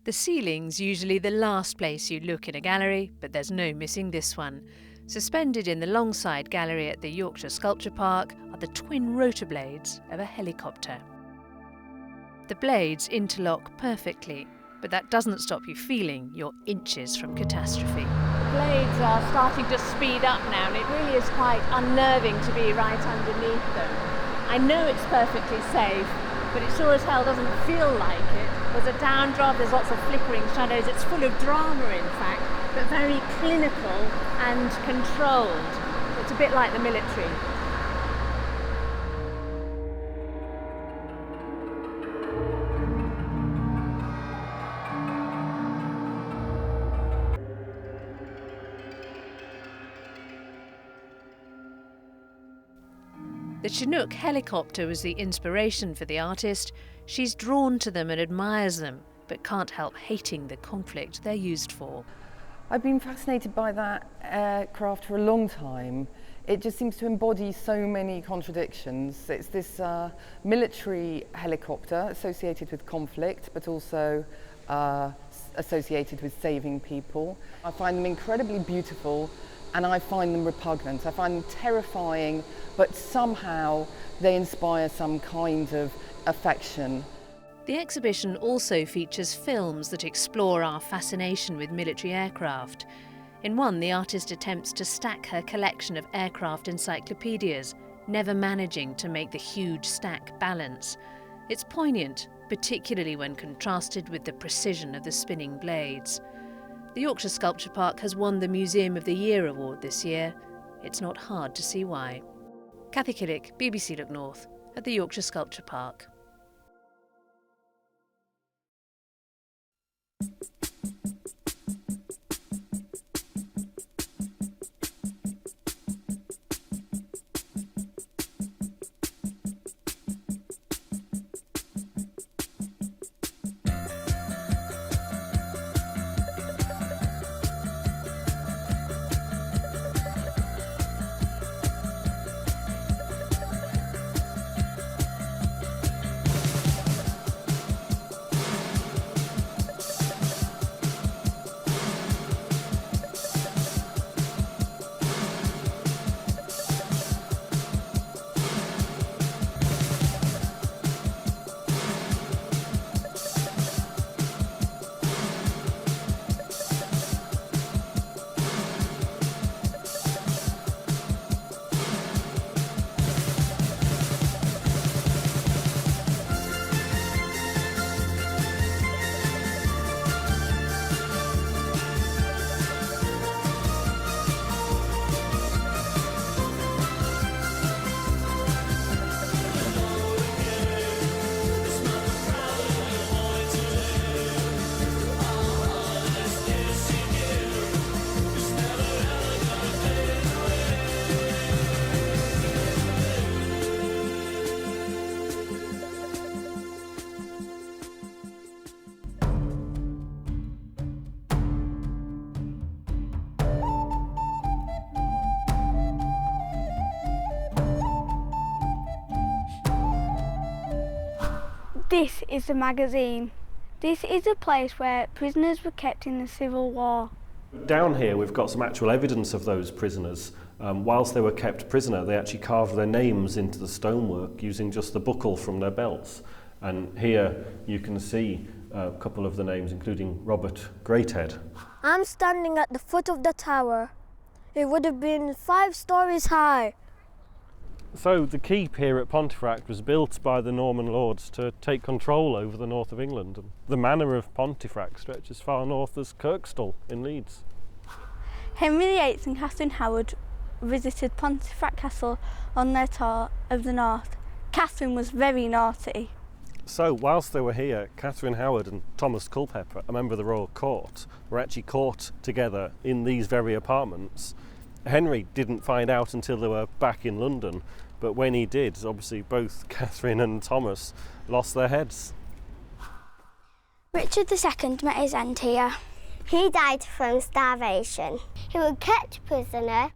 The ceiling's usually the last place you look in a gallery, but there's no missing this one. Suspended in the Longside Gallery at the Yorkshire Sculpture Park are the twin rotor blades of a helicopter. The blades interlock perfectly, but that doesn't stop you feeling you're inches from catastrophe. The blades are starting to speed up now, and it really is quite unnerving to be right underneath them. I know it's perfectly safe, but it sure as hell doesn't feel like it. There's a downdraft, there's lots of flickering shadows, it's full of drama in fact, but very clinical and controlled. It's a bit like the military. The Chinook helicopter was the inspiration for the artist. She's drawn to them and admires them, but can't help hating the conflict they're used for. I've been fascinated by that aircraft for a long time. It just seems to embody so many contradictions. It's this military helicopter associated with conflict, but also associated with saving people. I find them incredibly beautiful, and I find them repugnant. I find them terrifying, but somehow they inspire some kind of affection. The exhibition also features films that explore our fascination with military aircraft. In one, the artist attempts to stack her collection of aircraft encyclopedias, never managing to make the huge stack balance. It's poignant, particularly when contrasted with the precision of the spinning blades. The Yorkshire Sculpture Park has won the Museum of the Year award this year. It's not hard to see why. Cathy Killick, BBC Look North, at the Yorkshire Sculpture Park. This is the magazine. This is a place where prisoners were kept in the Civil War. Down here we've got some actual evidence of those prisoners. Whilst they were kept prisoner, they actually carved their names into the stonework using just the buckle from their belts. And here you can see a couple of the names, including Robert Greathead. I'm standing at the foot of the tower. It would have been 5 stories high. So the keep here at Pontefract was built by the Norman lords to take control over the north of England. And the manor of Pontefract stretches far north as Kirkstall in Leeds. Henry VIII and Catherine Howard visited Pontefract Castle on their tour of the north. Catherine was very naughty. So whilst they were here, Catherine Howard and Thomas Culpeper, a member of the Royal Court, were actually caught together in these very apartments. Henry didn't find out until they were back in London, but when he did, obviously both Catherine and Thomas lost their heads. Richard II met his end here. He died from starvation. He was kept prisoner.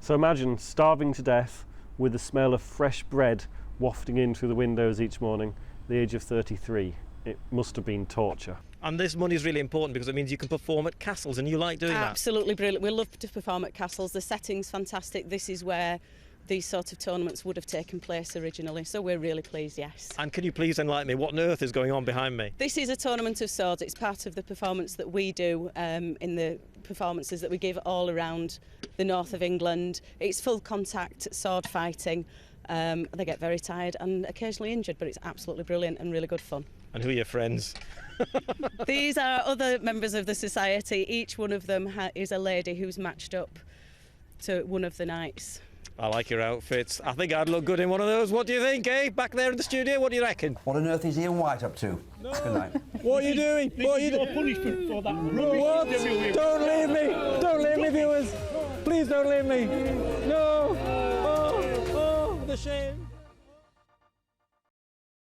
So imagine starving to death with the smell of fresh bread wafting in through the windows each morning, at the age of 33. it must have been torture. And this money is really important because it means you can perform at castles, and you like doing that. Absolutely brilliant. We love to perform at castles. The setting's fantastic. This is where these sort of tournaments would have taken place originally, so we're really pleased, yes. And can you please enlighten me, what on earth is going on behind me? This is a tournament of swords. It's part of the performance that we do in the performances that we give all around the north of England. It's full contact sword fighting. They get very tired and occasionally injured, but it's absolutely brilliant and really good fun. And who are your friends? These are other members of the society. Each one of them is a lady who's matched up to one of the knights. I like your outfits. I think I'd look good in one of those. What do you think, eh? Back there in the studio, what do you reckon? What on earth is Ian White up to? No. Good night. What are you doing? What are you doing? Punishment for that What? Don't leave me! Don't leave me, viewers! Please don't leave me! No! Oh, the shame!